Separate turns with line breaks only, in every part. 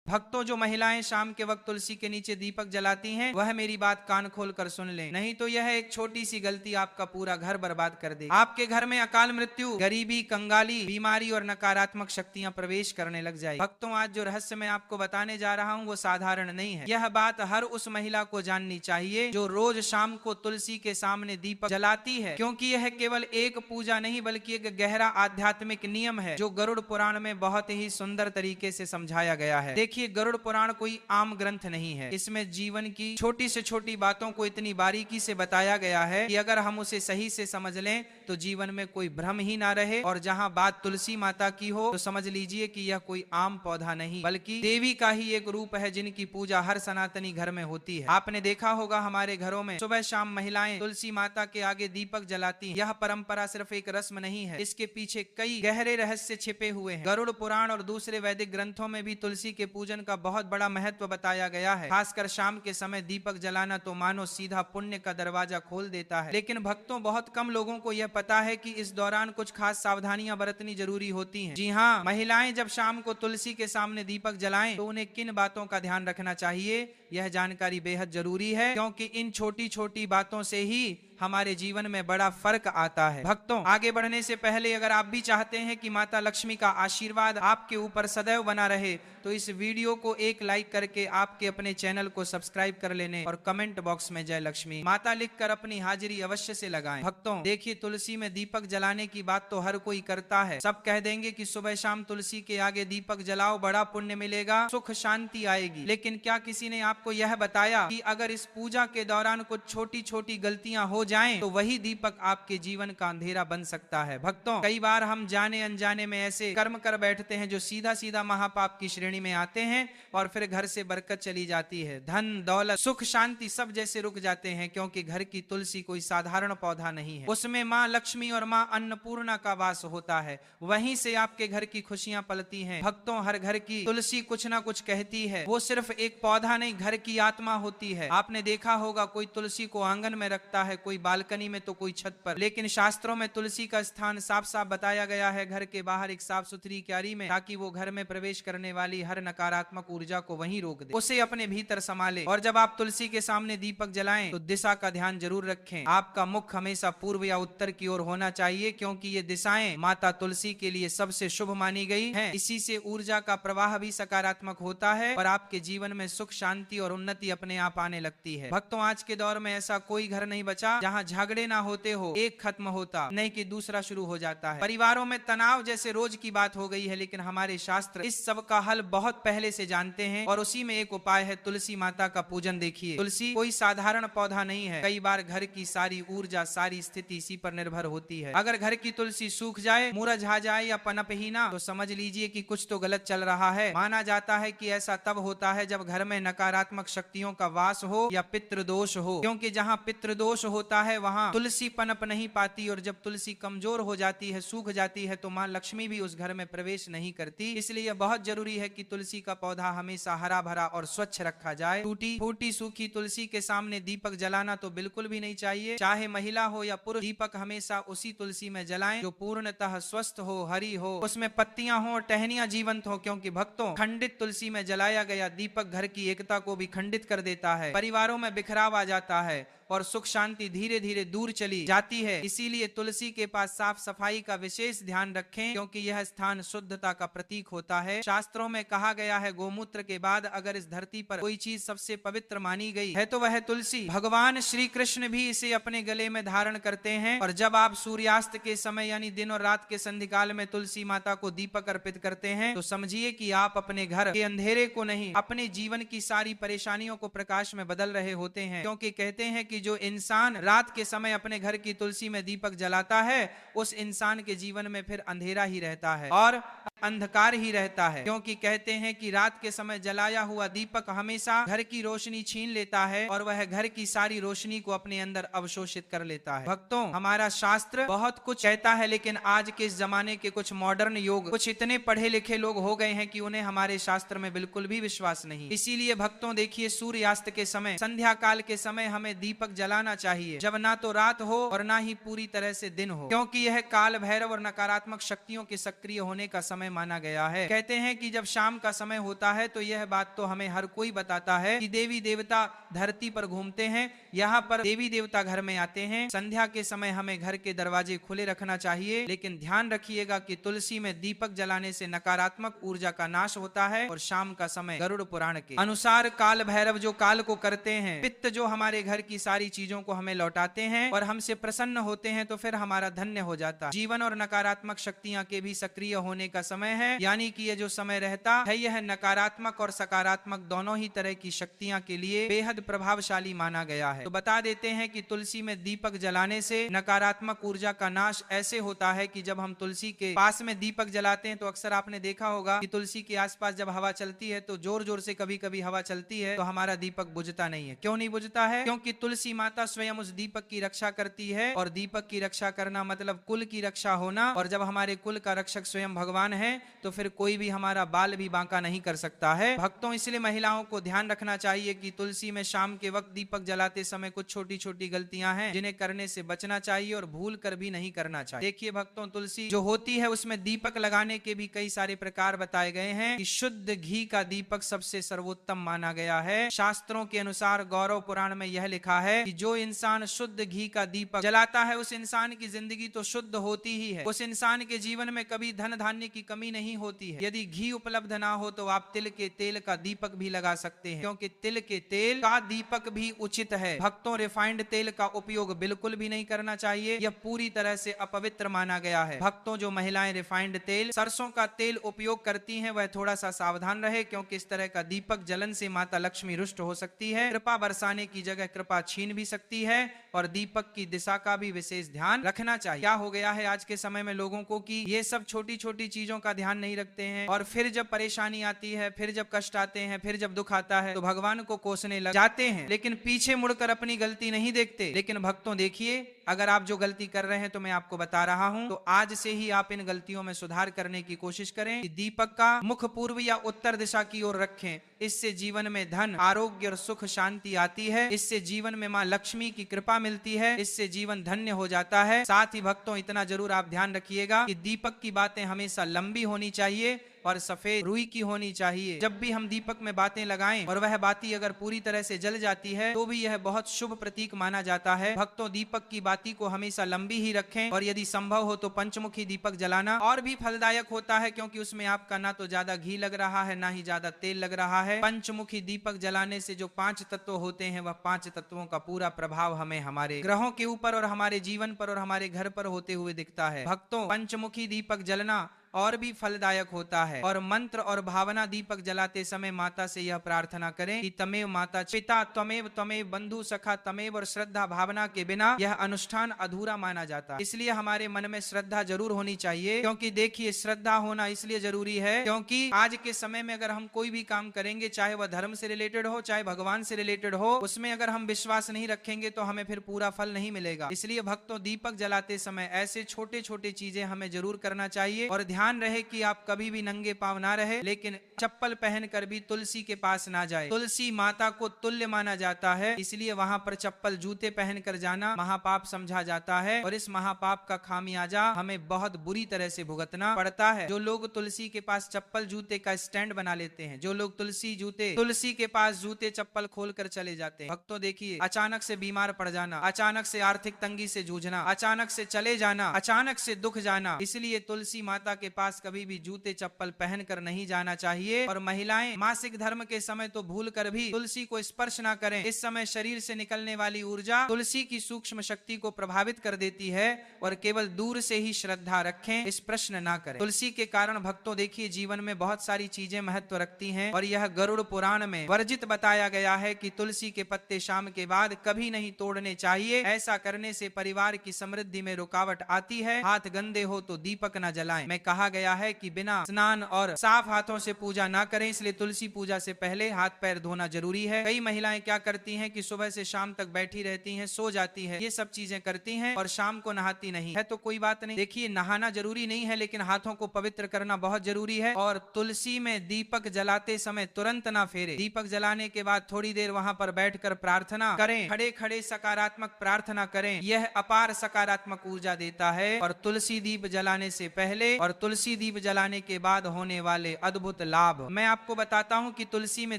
भक्तों, जो महिलाएं शाम के वक्त तुलसी के नीचे दीपक जलाती हैं, वह मेरी बात कान खोल कर सुन लें, नहीं तो यह एक छोटी सी गलती आपका पूरा घर बर्बाद कर देगी। आपके घर में अकाल मृत्यु, गरीबी, कंगाली, बीमारी और नकारात्मक शक्तियां प्रवेश करने लग जाएगी। भक्तों, आज जो रहस्य मैं आपको बताने जा रहा हूं वो साधारण नहीं है। यह बात हर उस महिला को जाननी चाहिए जो रोज शाम को तुलसी के सामने दीपक जलाती है, क्योंकि यह केवल एक पूजा नहीं बल्कि एक गहरा आध्यात्मिक नियम है जो गरुड़ पुराण में बहुत ही सुंदर तरीके से समझाया गया है। देखिए, गरुड़ पुराण कोई आम ग्रंथ नहीं है। इसमें जीवन की छोटी से छोटी बातों को इतनी बारीकी से बताया गया है कि अगर हम उसे सही से समझ लें तो जीवन में कोई भ्रम ही ना रहे। और जहां बात तुलसी माता की हो तो समझ लीजिए कि यह कोई आम पौधा नहीं बल्कि देवी का ही एक रूप है जिनकी पूजा हर सनातनी घर में होती है। आपने देखा होगा हमारे घरों में सुबह शाम महिलाएं तुलसी माता के आगे दीपक जलाती हैं। यह परंपरा सिर्फ एक रस्म नहीं है, इसके पीछे कई गहरे रहस्य छिपे हुए हैं। गरुड़ पुराण और दूसरे वैदिक ग्रंथों में भी तुलसी के पूजन का बहुत बड़ा महत्व बताया गया है। खासकर शाम के समय दीपक जलाना तो मानो सीधा पुण्य का दरवाजा खोल देता है। लेकिन भक्तों, बहुत कम लोगों को यह पता है कि इस दौरान कुछ खास सावधानियां बरतनी जरूरी होती हैं। जी हाँ, महिलाएं जब शाम को तुलसी के सामने दीपक जलाएं तो उन्हें किन बातों का ध्यान रखना चाहिए, यह जानकारी बेहद जरूरी है, क्योंकि इन छोटी छोटी बातों से ही हमारे जीवन में बड़ा फर्क आता है। भक्तों, आगे बढ़ने से पहले अगर आप भी चाहते हैं कि माता लक्ष्मी का आशीर्वाद आपके ऊपर सदैव बना रहे तो इस वीडियो को एक लाइक करके आपके अपने चैनल को सब्सक्राइब कर लेने और कमेंट बॉक्स में जय लक्ष्मी माता लिखकर अपनी हाजिरी अवश्य से लगाएं। भक्तों, देखिए, तुलसी में दीपक जलाने की बात तो हर कोई करता है। सब कह देंगे कि सुबह शाम तुलसी के आगे दीपक जलाओ, बड़ा पुण्य मिलेगा, सुख शांति आएगी। लेकिन क्या किसी ने आपको यह बताया कि अगर इस पूजा के दौरान कुछ छोटी छोटी गलतियां हो जाएं तो वही दीपक आपके जीवन का अंधेरा बन सकता है। भक्तों, कई बार हम जाने अनजाने में ऐसे कर्म कर बैठते हैं जो सीधा सीधा महापाप की श्रेणी में आते हैं और फिर घर से बरकत चली जाती है, धन दौलत सुख शांति सब जैसे रुक जाते हैं, क्योंकि घर की तुलसी कोई साधारण पौधा नहीं है। उसमें माँ लक्ष्मी और माँ अन्नपूर्णा का वास होता है, वहीं से आपके घर की खुशियां पलती हैं। भक्तों, हर घर की तुलसी कुछ ना कुछ कहती है। वो सिर्फ एक पौधा नहीं, घर की आत्मा होती है। आपने देखा होगा कोई तुलसी को आंगन में रखता है, कोई बालकनी में तो कोई छत पर, लेकिन शास्त्रों में तुलसी का स्थान साफ साफ बताया गया है घर के बाहर एक साफ सुथरी क्यारी में, ताकि वो घर में प्रवेश करने वाली हर नकारात्मक ऊर्जा को वहीं रोक दे, उसे अपने भीतर संभाले। और जब आप तुलसी के सामने दीपक जलाएं तो दिशा का ध्यान जरूर रखें। आपका मुख हमेशा पूर्व या उत्तर की ओर होना चाहिए, क्योंकि ये दिशाएं माता तुलसी के लिए सबसे शुभ मानी गई हैं। इसी से ऊर्जा का प्रवाह भी सकारात्मक होता है और आपके जीवन में सुख शांति और उन्नति अपने आप आने लगती है। भक्तों, आज के दौर में ऐसा कोई घर नहीं बचा जहां झगड़े ना होते हो, एक खत्म होता नहीं कि दूसरा शुरू हो जाता है। परिवारों में तनाव जैसे रोज की बात हो गई है, लेकिन हमारे शास्त्र इस सब का हल बहुत पहले से जानते हैं और उसी में एक उपाय है तुलसी माता का पूजन। देखिए, तुलसी कोई साधारण पौधा नहीं है। कई बार घर की सारी ऊर्जा, सारी स्थिति इसी पर निर्भर होती है। अगर घर की तुलसी सूख जाए, मुरझा जाए या पनप ही ना, तो समझ लीजिए कि कुछ तो गलत चल रहा है। माना जाता है कि ऐसा तब होता है जब घर में नकारात्मक शक्तियों का वास हो या पितृदोष हो, क्योंकि जहां पितृदोष होता है वहां तुलसी पनप नहीं पाती, और जब तुलसी कमजोर हो जाती है, सूख जाती है, तो मां लक्ष्मी भी उस घर में प्रवेश नहीं करती। इसलिए बहुत जरूरी है कि तुलसी का पौधा हमेशा हरा भरा और स्वच्छ रखा जाए। टूटी फूटी सूखी तुलसी के सामने दीपक जलाना तो बिल्कुल भी नहीं चाहिए। चाहे महिला हो या पुरुष, दीपक हमेशा उसी तुलसी में जलाएं जो पूर्णतः स्वस्थ हो, हरी हो, उसमें पत्तियां हो, टहनियां जीवंत हो, क्योंकि भक्तों, खंडित तुलसी में जलाया गया दीपक घर की एकता को भी खंडित कर देता है, परिवारों में बिखराव आ जाता है और सुख शांति धीरे धीरे दूर चली जाती है। इसीलिए तुलसी के पास साफ सफाई का विशेष ध्यान रखें, क्योंकि यह स्थान शुद्धता का प्रतीक होता है। शास्त्रों में कहा गया है, गोमूत्र के बाद अगर इस धरती पर कोई चीज सबसे पवित्र मानी गई है तो वह है तुलसी। भगवान श्री कृष्ण भी इसे अपने गले में धारण करते हैं, और जब आप सूर्यास्त के समय यानी दिन और रात के संधिकाल में तुलसी माता को दीपक अर्पित करते हैं तो समझिए कि आप अपने घर के अंधेरे को नहीं, अपने जीवन की सारी परेशानियों को प्रकाश में बदल रहे होते हैं। क्योंकि कहते हैं कि जो इंसान रात के समय अपने घर की तुलसी में दीपक जलाता है, उस इंसान के जीवन में फिर अंधेरा ही रहता है और अंधकार ही रहता है, क्योंकि कहते हैं कि रात के समय जलाया हुआ दीपक हमेशा घर की रोशनी छीन लेता है और वह घर की सारी रोशनी को अपने अंदर अवशोषित कर लेता है। भक्तों, हमारा शास्त्र बहुत कुछ कहता है, लेकिन आज के इस जमाने के कुछ मॉडर्न योग, कुछ इतने पढ़े लिखे लोग हो गए हैं कि उन्हें हमारे शास्त्र में बिल्कुल भी विश्वास नहीं। इसीलिए भक्तों, देखिए, सूर्यास्त के समय, संध्या काल के समय हमें दीपक जलाना चाहिए, जब ना तो रात हो और ना ही पूरी तरह से दिन हो, क्योंकि यह काल भैरव और नकारात्मक शक्तियों के सक्रिय होने का समय समय माना गया है। कहते हैं कि जब शाम का समय होता है तो यह बात तो हमें हर कोई बताता है कि देवी देवता धरती पर घूमते हैं, यहाँ पर देवी देवता घर में आते हैं। संध्या के समय हमें घर के दरवाजे खुले रखना चाहिए, लेकिन ध्यान रखिएगा कि तुलसी में दीपक जलाने से नकारात्मक ऊर्जा का नाश होता है। और शाम का समय गरुड़ पुराण के अनुसार काल भैरव जो काल को करते हैं, पित्त जो हमारे घर की सारी चीजों को हमें लौटाते हैं और हमसे प्रसन्न होते हैं, तो फिर हमारा धन्य हो जाता है। जीवन और नकारात्मक शक्तियां के भी सक्रिय होने का समय है, यानी कि ये जो समय रहता है यह नकारात्मक और सकारात्मक दोनों ही तरह की शक्तियां के लिए बेहद प्रभावशाली माना गया है। तो बता देते हैं कि तुलसी में दीपक जलाने से नकारात्मक ऊर्जा का नाश ऐसे होता है कि जब हम तुलसी के पास में दीपक जलाते हैं तो अक्सर आपने देखा होगा कि तुलसी के आसपास जब हवा चलती है तो जोर जोर से कभी कभी हवा चलती है तो हमारा दीपक बुझता नहीं है। क्यों नहीं बुझता है? क्योंकि तुलसी माता स्वयं उस दीपक की रक्षा करती है, और दीपक की रक्षा करना मतलब कुल की रक्षा होना। और जब हमारे कुल का रक्षक स्वयं भगवान है तो फिर कोई भी हमारा बाल भी बांका नहीं कर सकता है। भक्तों, इसलिए महिलाओं को ध्यान रखना चाहिए कि तुलसी में शाम के वक्त दीपक जलाते समय कुछ छोटी छोटी गलतियां हैं जिन्हें करने से बचना चाहिए और भूल कर भी नहीं करना चाहिए। देखिए भक्तों, तुलसी जो होती है उसमें दीपक लगाने के भी कई सारे प्रकार बताए गए हैं कि शुद्ध घी का दीपक सबसे सर्वोत्तम माना गया है। शास्त्रों के अनुसार गौरव पुराण में यह लिखा है कि जो इंसान शुद्ध घी का दीपक जलाता है उस इंसान की जिंदगी तो शुद्ध होती ही है, उस इंसान के जीवन में कभी धन धान्य की कमी नहीं होती है। यदि घी उपलब्ध ना हो तो आप तिल के तेल का दीपक भी लगा सकते हैं, क्योंकि तिल के तेल का दीपक भी उचित है। भक्तों, रिफाइंड तेल का उपयोग बिल्कुल भी नहीं करना चाहिए, यह पूरी तरह से अपवित्र माना गया है। भक्तों, जो महिलाएं रिफाइंड तेल, सरसों का तेल उपयोग करती हैं वह थोड़ा सा सावधान रहे, क्योंकि इस तरह का दीपक जलन से माता लक्ष्मी रुष्ट हो सकती है, कृपा बरसाने की जगह कृपा छीन भी सकती है, और दीपक की दिशा का भी विशेष ध्यान रखना चाहिए। क्या हो गया है आज के समय में लोगों को कि ये सब छोटी छोटी चीजों का ध्यान नहीं रखते हैं, और फिर जब परेशानी आती है, फिर जब कष्ट आते हैं, फिर जब दुख आता है तो भगवान को कोसने लग जाते हैं, लेकिन पीछे मुड़कर अपनी गलती नहीं देखते। लेकिन भक्तों देखिए, अगर आप जो गलती कर रहे हैं तो मैं आपको बता रहा हूं, तो आज से ही आप इन गलतियों में सुधार करने की कोशिश करें कि दीपक का मुख पूर्व या उत्तर दिशा की ओर रखें। इससे जीवन में धन, आरोग्य और सुख शांति आती है, इससे जीवन में मां लक्ष्मी की कृपा मिलती है, इससे जीवन धन्य हो जाता है। साथ ही भक्तों, इतना जरूर आप ध्यान रखिएगा कि दीपक की बातें हमेशा लंबी होनी चाहिए और सफेद रुई की होनी चाहिए। जब भी हम दीपक में बातें लगाएं और वह बाती अगर पूरी तरह से जल जाती है तो भी यह बहुत शुभ प्रतीक माना जाता है। भक्तों, दीपक की बाती को हमेशा लंबी ही रखें, और यदि संभव हो तो पंचमुखी दीपक जलाना और भी फलदायक होता है, क्योंकि उसमें आपका ना तो ज्यादा घी लग रहा है ना ही ज्यादा तेल लग रहा है। पंचमुखी दीपक जलाने से जो 5 तत्व होते हैं वह 5 तत्वों का पूरा प्रभाव हमें हमारे ग्रहों के ऊपर और हमारे जीवन पर और हमारे घर पर होते हुए दिखता है। भक्तों, पंचमुखी दीपक जलना और भी फलदायक होता है। और मंत्र और भावना दीपक जलाते समय माता से यह प्रार्थना करें कि तमेव माता पिता त्वमेव त्वमेव बंधु सखा तमेव, और श्रद्धा भावना के बिना यह अनुष्ठान अधूरा माना जाता है। इसलिए हमारे मन में श्रद्धा जरूर होनी चाहिए, क्योंकि देखिए श्रद्धा होना इसलिए जरूरी है क्योंकि आज के समय में अगर हम कोई भी काम करेंगे, चाहे वह धर्म से रिलेटेड हो चाहे भगवान से रिलेटेड हो, उसमें अगर हम विश्वास नहीं रखेंगे तो हमें फिर पूरा फल नहीं मिलेगा। इसलिए भक्तों, दीपक जलाते समय ऐसे छोटे छोटे चीजें हमें जरूर करना चाहिए, और ध्यान रहे कि आप कभी भी नंगे पांव ना रहे, लेकिन चप्पल पहनकर भी तुलसी के पास ना जाए। तुलसी माता को तुल्य माना जाता है, इसलिए वहां पर चप्पल जूते पहनकर जाना महापाप समझा जाता है, और इस महापाप का खामियाजा हमें बहुत बुरी तरह से भुगतना पड़ता है। जो लोग तुलसी के पास चप्पल जूते का स्टैंड बना लेते हैं, जो लोग तुलसी के पास जूते चप्पल खोलकर चले जाते हैं, भक्तों देखिए, अचानक से बीमार पड़ जाना, अचानक से आर्थिक तंगी से जूझना, अचानक से चले जाना, अचानक से दुख जाना। इसलिए तुलसी माता के पास कभी भी जूते चप्पल पहनकर नहीं जाना चाहिए। और महिलाएं मासिक धर्म के समय तो भूल कर भी तुलसी को स्पर्श ना करें। इस समय शरीर से निकलने वाली ऊर्जा तुलसी की सूक्ष्म शक्ति को प्रभावित कर देती है, और केवल दूर से ही श्रद्धा रखें, स्पर्श ना करें। तुलसी के कारण भक्तों देखिए, जीवन में बहुत सारी चीजें महत्व रखती हैं, और यह गरुड़ पुराण में वर्जित बताया गया है कि तुलसी के पत्ते शाम के बाद कभी नहीं तोड़ने चाहिए। ऐसा करने से परिवार की समृद्धि में रुकावट आती है। हाथ गंदे हो तो दीपक न जलाएं। मैं कहा गया है कि बिना स्नान और साफ हाथों से पूजा ना करें, इसलिए तुलसी पूजा से पहले हाथ पैर धोना जरूरी है। कई महिलाएं क्या करती हैं कि सुबह से शाम तक बैठी रहती हैं, सो जाती है, ये सब चीजें करती हैं और शाम को नहाती नहीं है। तो कोई बात नहीं, देखिए नहाना जरूरी नहीं है, लेकिन हाथों को पवित्र करना बहुत जरूरी है। और तुलसी में दीपक जलाते समय तुरंत ना फेरे। दीपक जलाने के बाद थोड़ी देर वहां पर बैठकर प्रार्थना करें, खड़े खड़े सकारात्मक प्रार्थना करें, यह अपार सकारात्मक ऊर्जा देता है। और तुलसी दीप जलाने से पहले और तुलसी दीप जलाने के बाद होने वाले अद्भुत लाभ। मैं आपको बताता हूँ कि तुलसी में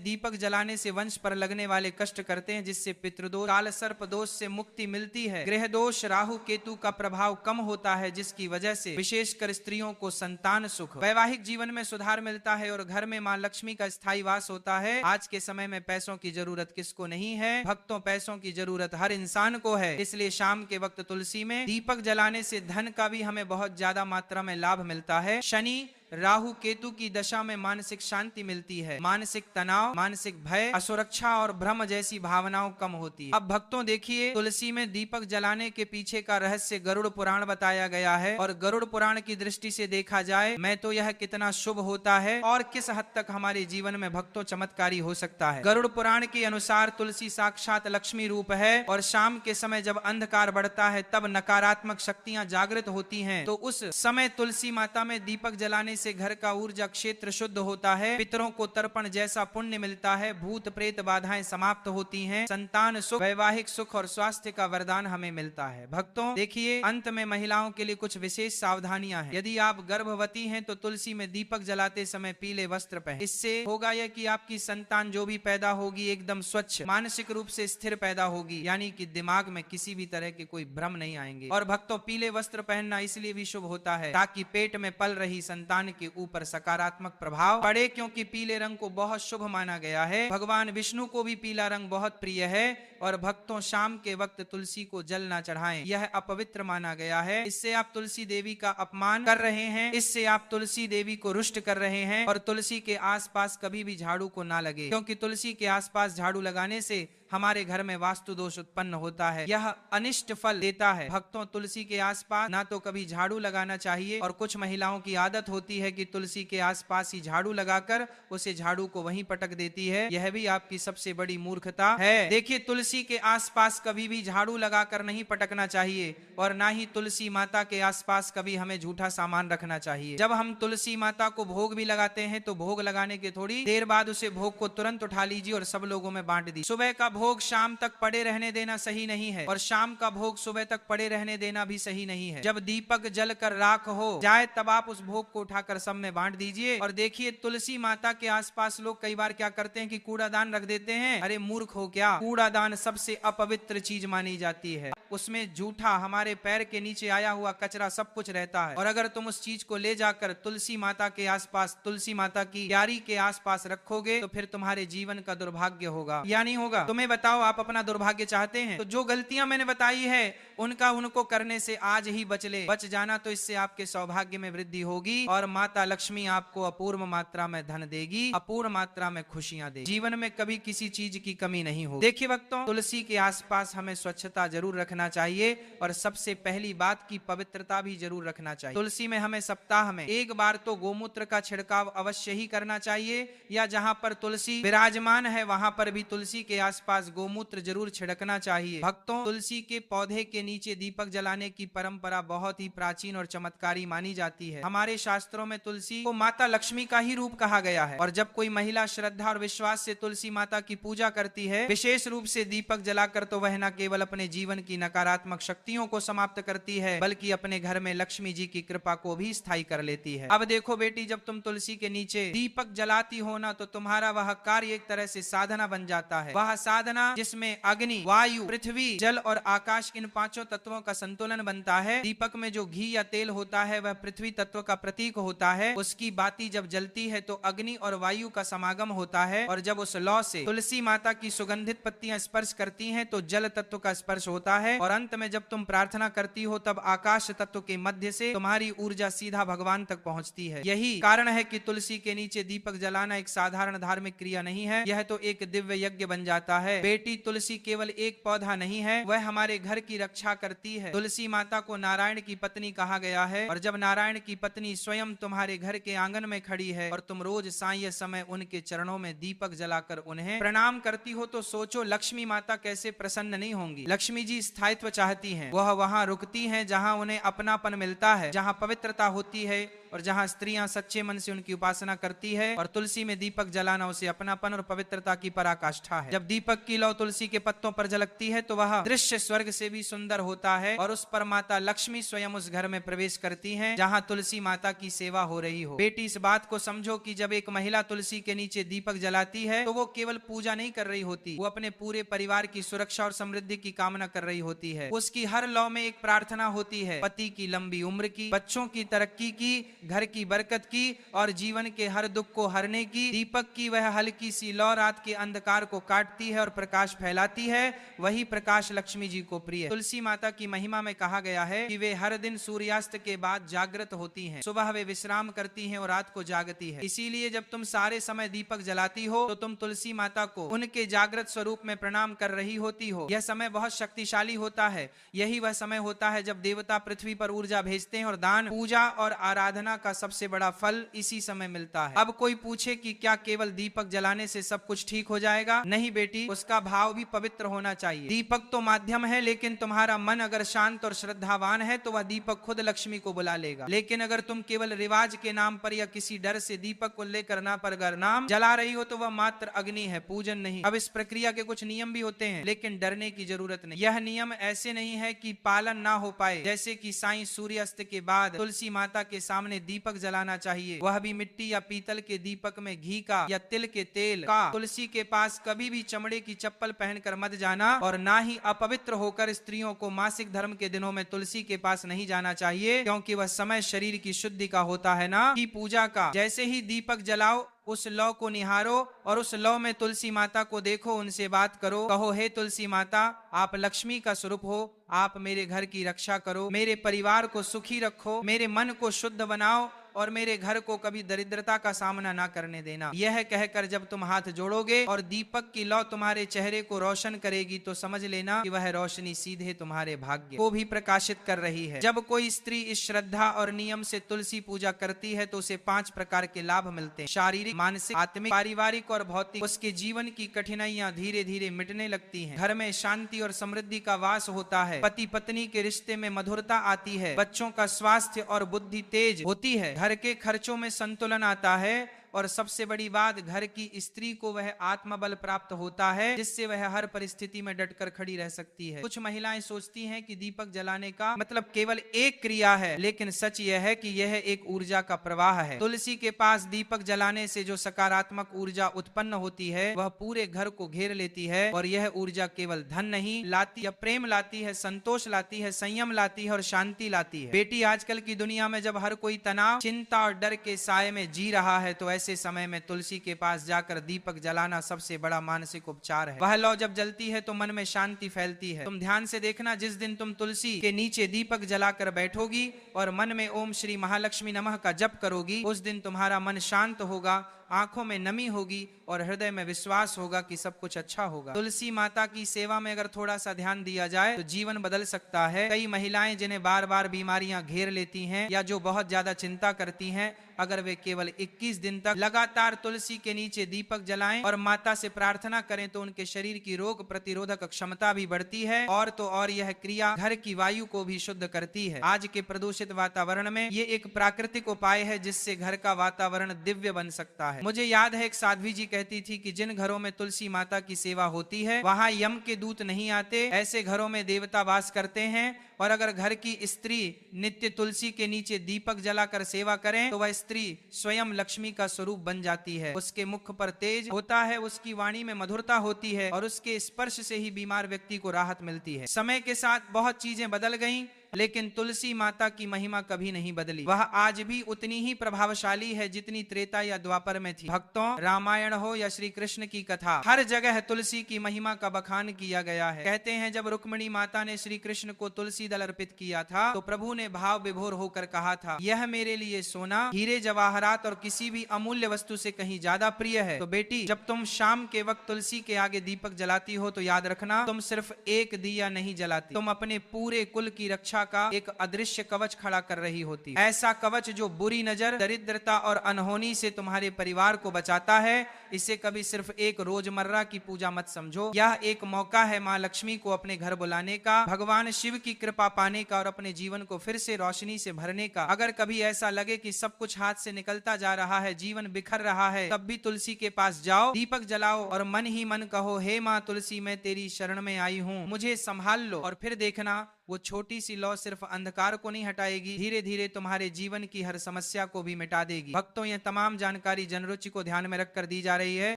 दीपक जलाने से वंश पर लगने वाले कष्ट करते हैं, जिससे पितृदोष, काल सर्प दोष से मुक्ति मिलती है। गृह दोष, राहु केतु का प्रभाव कम होता है, जिसकी वजह से विशेषकर स्त्रियों को संतान सुख, वैवाहिक जीवन में सुधार मिलता है और घर में मां लक्ष्मी का स्थायी वास होता है। आज के समय में पैसों की जरूरत किसको नहीं है? भक्तों, पैसों की जरूरत हर इंसान को है। इसलिए शाम के वक्त तुलसी में दीपक जलाने से धन का भी हमें बहुत ज्यादा मात्रा में लाभ मिलता है। शनि, राहु केतु की दशा में मानसिक शांति मिलती है, मानसिक तनाव, मानसिक भय, असुरक्षा और भ्रम जैसी भावनाओं कम होती है। अब भक्तों देखिए, तुलसी में दीपक जलाने के पीछे का रहस्य गरुड़ पुराण बताया गया है और गरुड़ पुराण की दृष्टि से देखा जाए मैं तो यह कितना शुभ होता है और किस हद तक हमारे जीवन में भक्तों चमत्कारी हो सकता है। गरुड़ पुराण के अनुसार तुलसी साक्षात लक्ष्मी रूप है और शाम के समय जब अंधकार बढ़ता है तब नकारात्मक शक्तियां जागृत होती हैं, तो उस समय तुलसी माता में दीपक जलाने से घर का ऊर्जा क्षेत्र शुद्ध होता है, पितरों को तर्पण जैसा पुण्य मिलता है, भूत प्रेत बाधाएं समाप्त होती हैं, संतान सुख, वैवाहिक सुख और स्वास्थ्य का वरदान हमें मिलता है। भक्तों देखिए, अंत में महिलाओं के लिए कुछ विशेष सावधानियां हैं। यदि आप गर्भवती हैं तो तुलसी में दीपक जलाते समय पीले वस्त्र पहने। इससे होगा यह कि आपकी संतान जो भी पैदा होगी एकदम स्वच्छ, मानसिक रूप से स्थिर पैदा होगी, यानी कि दिमाग में किसी भी तरह के कोई भ्रम नहीं आएंगे। और भक्तों, पीले वस्त्र पहनना इसलिए भी शुभ होता है ताकि पेट में पल रही संतान के ऊपर सकारात्मक प्रभाव पड़े, क्योंकि पीले रंग को बहुत शुभ माना गया है। भगवान विष्णु को भी पीला रंग बहुत प्रिय है और भक्तों शाम के वक्त तुलसी को जल ना चढ़ाएं, यह अपवित्र माना गया है। इससे आप तुलसी देवी का अपमान कर रहे हैं, इससे आप तुलसी देवी को रुष्ट कर रहे हैं। और तुलसी के आसपास कभी भी झाड़ू को ना लगे, क्योंकि तुलसी के आसपास झाड़ू लगाने से हमारे घर में वास्तु दोष उत्पन्न होता है, यह अनिष्ट फल देता है। भक्तों, तुलसी के आसपास ना तो कभी झाड़ू लगाना चाहिए और कुछ महिलाओं की आदत होती है कि तुलसी के आसपास ही झाड़ू लगाकर उसे झाड़ू को वहीं पटक देती है, यह भी आपकी सबसे बड़ी मूर्खता है। देखिए, तुलसी के आसपास कभी भी झाड़ू लगाकर नहीं पटकना चाहिए और ना ही तुलसी माता के आसपास कभी हमें झूठा सामान रखना चाहिए। जब हम तुलसी माता को भोग भी लगाते हैं तो भोग लगाने के थोड़ी देर बाद उसे भोग को तुरंत उठा लीजिए और सब लोगों में बांट दीजिए। सुबह का भोग शाम तक पड़े रहने देना सही नहीं है और शाम का भोग सुबह तक पड़े रहने देना भी सही नहीं है। जब दीपक जल कर राख हो जाए तब आप उस भोग को उठाकर सब में बांट दीजिए। और देखिए, तुलसी माता के आसपास लोग कई बार क्या करते हैं कि कूड़ादान रख देते हैं। अरे मूर्ख हो क्या, कूड़ादान सबसे अपवित्र चीज मानी जाती है। उसमें जूठा, हमारे पैर के नीचे आया हुआ कचरा सब कुछ रहता है और अगर तुम उस चीज को ले जाकर तुलसी माता के आसपास, तुलसी माता की क्यारी के आसपास रखोगे तो फिर तुम्हारे जीवन का दुर्भाग्य होगा या नहीं होगा? तुम्हें बताओ, आप अपना दुर्भाग्य चाहते हैं? तो जो गलतियां मैंने बताई है उनको करने से आज ही बच जाना, तो इससे आपके सौभाग्य में वृद्धि होगी और माता लक्ष्मी आपको अपूर्व मात्रा में धन देगी, अपूर्व मात्रा में खुशियां देगी, जीवन में कभी किसी चीज की कमी नहीं होगी। देखिए भक्तों, तुलसी के आसपास हमें स्वच्छता जरूर रखना चाहिए और सबसे पहली बात की पवित्रता भी जरूर रखना चाहिए। तुलसी में हमें सप्ताह में एक बार तो गोमूत्र का छिड़काव अवश्य ही करना चाहिए, या जहां पर तुलसी विराजमान है वहां पर भी तुलसी के आसपास गोमूत्र जरूर छिड़कना चाहिए। भक्तों, तुलसी के पौधे के नीचे दीपक जलाने की परंपरा बहुत ही प्राचीन और चमत्कारी मानी जाती है। हमारे शास्त्रों में तुलसी को माता लक्ष्मी का ही रूप कहा गया है और जब कोई महिला श्रद्धा और विश्वास से तुलसी माता की पूजा करती है, विशेष रूप से दीपक जलाकर, तो वह न केवल अपने जीवन की नकारात्मक शक्तियों को समाप्त करती है बल्कि अपने घर में लक्ष्मी जी की कृपा को भी स्थायी कर लेती है। अब देखो बेटी, जब तुम तुलसी के नीचे दीपक जलाती हो ना, तो तुम्हारा वह कार्य एक तरह से साधना बन जाता है। वह साधना जिसमें अग्नि, वायु, पृथ्वी, जल और आकाश, इन पांचों तत्वों का संतुलन बनता है। दीपक में जो घी या तेल होता है वह पृथ्वी तत्व का प्रतीक होता है। उसकी बाती जब जलती है तो अग्नि और वायु का समागम होता है और जब उस लौ से तुलसी माता की सुगंधित पत्तियां स्पर्श करती हैं तो जल तत्व का स्पर्श होता है और अंत में जब तुम प्रार्थना करती हो तब आकाश तत्व के मध्य से तुम्हारी ऊर्जा सीधा भगवान तक पहुंचती है। यही कारण है कि तुलसी के नीचे दीपक जलाना एक साधारण धार्मिक क्रिया नहीं है, यह तो एक दिव्य यज्ञ बन जाता है। बेटी, तुलसी केवल एक पौधा नहीं है, वह हमारे घर की रक्षा करती है। तुलसी माता को नारायण की पत्नी कहा गया है और जब नारायण की पत्नी स्वयं तुम्हारे घर के आंगन में खड़ी है और तुम रोज साय समय उनके चरणों में दीपक जलाकर उन्हें प्रणाम करती हो, तो सोचो लक्ष्मी माता कैसे प्रसन्न नहीं होंगी। लक्ष्मी जी स्थायित्व चाहती हैं, वह वहां रुकती हैं जहां उन्हें अपनापन मिलता है, जहां पवित्रता होती है और जहाँ स्त्रियां सच्चे मन से उनकी उपासना करती है। और तुलसी में दीपक जलाना उसे अपनापन और पवित्रता की पराकाष्ठा है। जब दीपक की लौ तुलसी के पत्तों पर झलकती है तो वह दृश्य स्वर्ग से भी सुंदर होता है और उस पर माता लक्ष्मी स्वयं उस घर में प्रवेश करती हैं जहाँ तुलसी माता की सेवा हो रही हो। बेटी, इस बात को समझो कि जब एक महिला तुलसी के नीचे दीपक जलाती है तो वो केवल पूजा नहीं कर रही होती, वो अपने पूरे परिवार की सुरक्षा और समृद्धि की कामना कर रही होती है। उसकी हर लौ में एक प्रार्थना होती है, पति की लंबी उम्र की, बच्चों की तरक्की की, घर की बरकत की और जीवन के हर दुख को हरने की। दीपक की वह हल्की सी लौ रात के अंधकार को काटती है और प्रकाश फैलाती है, वही प्रकाश लक्ष्मी जी को प्रिय। तुलसी माता की महिमा में कहा गया है कि वे हर दिन सूर्यास्त के बाद जागृत होती हैं, सुबह वे विश्राम करती हैं और रात को जागती है। इसीलिए जब तुम सारे समय दीपक जलाती हो तो तुम तुलसी माता को उनके जागृत स्वरूप में प्रणाम कर रही होती हो। यह समय बहुत शक्तिशाली होता है। यही वह समय होता है जब देवता पृथ्वी पर ऊर्जा भेजते हैं और दान, पूजा और आराधना का सबसे बड़ा फल इसी समय मिलता है। अब कोई पूछे कि क्या केवल दीपक जलाने से सब कुछ ठीक हो जाएगा? नहीं बेटी, उसका भाव भी पवित्र होना चाहिए। दीपक तो माध्यम है, लेकिन तुम्हारा मन अगर शांत और श्रद्धावान है तो वह दीपक खुद लक्ष्मी को बुला लेगा। लेकिन अगर तुम केवल रिवाज के नाम पर या किसी डर से दीपक को लेकर ना पर अगर नाम जला रही हो तो वह मात्र अग्नि है, पूजन नहीं। अब इस प्रक्रिया के कुछ नियम भी होते हैं, लेकिन डरने की जरूरत नहीं। यह नियम ऐसे नहीं है कि पालन ना हो पाए, जैसे कि साईं सूर्यास्त के बाद तुलसी माता के सामने दीपक जलाना चाहिए, वह भी मिट्टी या पीतल के दीपक में घी का या तिल के तेल का। तुलसी के पास कभी भी चमड़े की चप्पल पहनकर मत जाना और ना ही अपवित्र होकर स्त्रियों को मासिक धर्म के दिनों में तुलसी के पास नहीं जाना चाहिए, क्योंकि वह समय शरीर की शुद्धि का होता है, ना कि पूजा का। जैसे ही दीपक जलाओ, उस लौ को निहारो और उस लौ में तुलसी माता को देखो, उनसे बात करो, कहो हे तुलसी माता, आप लक्ष्मी का स्वरूप हो, आप मेरे घर की रक्षा करो, मेरे परिवार को सुखी रखो, मेरे मन को शुद्ध बनाओ और मेरे घर को कभी दरिद्रता का सामना ना करने देना। यह कहकर जब तुम हाथ जोड़ोगे और दीपक की लौ तुम्हारे चेहरे को रोशन करेगी तो समझ लेना कि वह रोशनी सीधे तुम्हारे भाग्य को भी प्रकाशित कर रही है। जब कोई स्त्री इस श्रद्धा और नियम से तुलसी पूजा करती है तो उसे 5 प्रकार के लाभ मिलते हैं, शारीरिक, मानसिक, आत्मिक, पारिवारिक और भौतिक। उसके जीवन की कठिनाइयां धीरे धीरे मिटने लगती हैं, घर में शांति और समृद्धि का वास होता है, पति पत्नी के रिश्ते में मधुरता आती है, बच्चों का स्वास्थ्य और बुद्धि तेज होती है, घर के खर्चों में संतुलन आता है और सबसे बड़ी बात, घर की स्त्री को वह आत्मबल प्राप्त होता है जिससे वह हर परिस्थिति में डटकर खड़ी रह सकती है। कुछ महिलाएं सोचती हैं कि दीपक जलाने का मतलब केवल एक क्रिया है, लेकिन सच यह है कि यह एक ऊर्जा का प्रवाह है। तुलसी के पास दीपक जलाने से जो सकारात्मक ऊर्जा उत्पन्न होती है वह पूरे घर को घेर लेती है और यह ऊर्जा केवल धन नहीं लाती या प्रेम लाती है, संतोष लाती है, संयम लाती है और शांति लाती है। बेटी, आजकल की दुनिया में जब हर कोई तनाव, चिंता और डर के साए में जी रहा है तो ऐसे समय में तुलसी के पास जाकर दीपक जलाना सबसे बड़ा मानसिक उपचार है। वह लौ जब जलती है तो मन में शांति फैलती है। तुम ध्यान से देखना, जिस दिन तुम तुलसी के नीचे दीपक जलाकर बैठोगी और मन में ओम श्री महालक्ष्मी नमः का जप करोगी, उस दिन तुम्हारा मन शांत होगा, आंखों में नमी होगी और हृदय में विश्वास होगा कि सब कुछ अच्छा होगा। तुलसी माता की सेवा में अगर थोड़ा सा ध्यान दिया जाए तो जीवन बदल सकता है। कई महिलाएं जिन्हें बार बार बीमारियां घेर लेती हैं या जो बहुत ज्यादा चिंता करती हैं, अगर वे केवल 21 दिन तक लगातार तुलसी के नीचे दीपक जलाएं और माता से प्रार्थना करें तो उनके शरीर की रोग प्रतिरोधक क्षमता भी बढ़ती है और तो और यह क्रिया घर की वायु को भी शुद्ध करती है। आज के प्रदूषित वातावरण में ये एक प्राकृतिक उपाय है जिससे घर का वातावरण दिव्य बन सकता है। मुझे याद है एक साध्वी जी कहती थी कि जिन घरों में तुलसी माता की सेवा होती है वहां यम के दूत नहीं आते, ऐसे घरों में देवता वास करते हैं। और अगर घर की स्त्री नित्य तुलसी के नीचे दीपक जलाकर सेवा करें तो वह स्त्री स्वयं लक्ष्मी का स्वरूप बन जाती है। उसके मुख पर तेज होता है, उसकी वाणी में मधुरता होती है और उसके स्पर्श से ही बीमार व्यक्ति को राहत मिलती है। समय के साथ बहुत चीजें बदल गईं, लेकिन तुलसी माता की महिमा कभी नहीं बदली। वह आज भी उतनी ही प्रभावशाली है जितनी त्रेता या द्वापर में थी। भक्तों, रामायण हो या श्री कृष्ण की कथा, हर जगह तुलसी की महिमा का बखान किया गया है। कहते हैं जब रुक्मिणी माता ने श्री कृष्ण को तुलसी दल अर्पित किया था तो प्रभु ने भाव विभोर होकर कहा था, यह मेरे लिए सोना, हीरे, जवाहरात और किसी भी अमूल्य वस्तु से कहीं ज्यादा प्रिय है। तो बेटी, जब तुम शाम के वक्त तुलसी के आगे दीपक जलाती हो तो याद रखना, तुम सिर्फ एक दिया नहीं जलाती, तुम अपने पूरे कुल की रक्षा सुरक्षा का एक अदृश्य कवच खड़ा कर रही होती है। ऐसा कवच जो बुरी नजर, दरिद्रता और अनहोनी से तुम्हारे परिवार को बचाता है। इसे कभी सिर्फ एक रोजमर्रा की पूजा मत समझो, यह एक मौका है माँ लक्ष्मी को अपने घर बुलाने का, भगवान शिव की कृपा पाने का और अपने जीवन को फिर से रोशनी से भरने का। अगर कभी ऐसा लगे कि सब कुछ हाथ से निकलता जा रहा है, जीवन बिखर रहा है, तब भी तुलसी के पास जाओ, दीपक जलाओ और मन ही मन कहो, हे माँ तुलसी, मैं तेरी शरण में आई हूँ, मुझे संभाल लो। और फिर देखना, वो छोटी सी लौ सिर्फ अंधकार को नहीं हटाएगी, धीरे धीरे तुम्हारे जीवन की हर समस्या को भी मिटा देगी। भक्तों, यह तमाम जानकारी जनरुचि को ध्यान में रखकर दी जा रही है।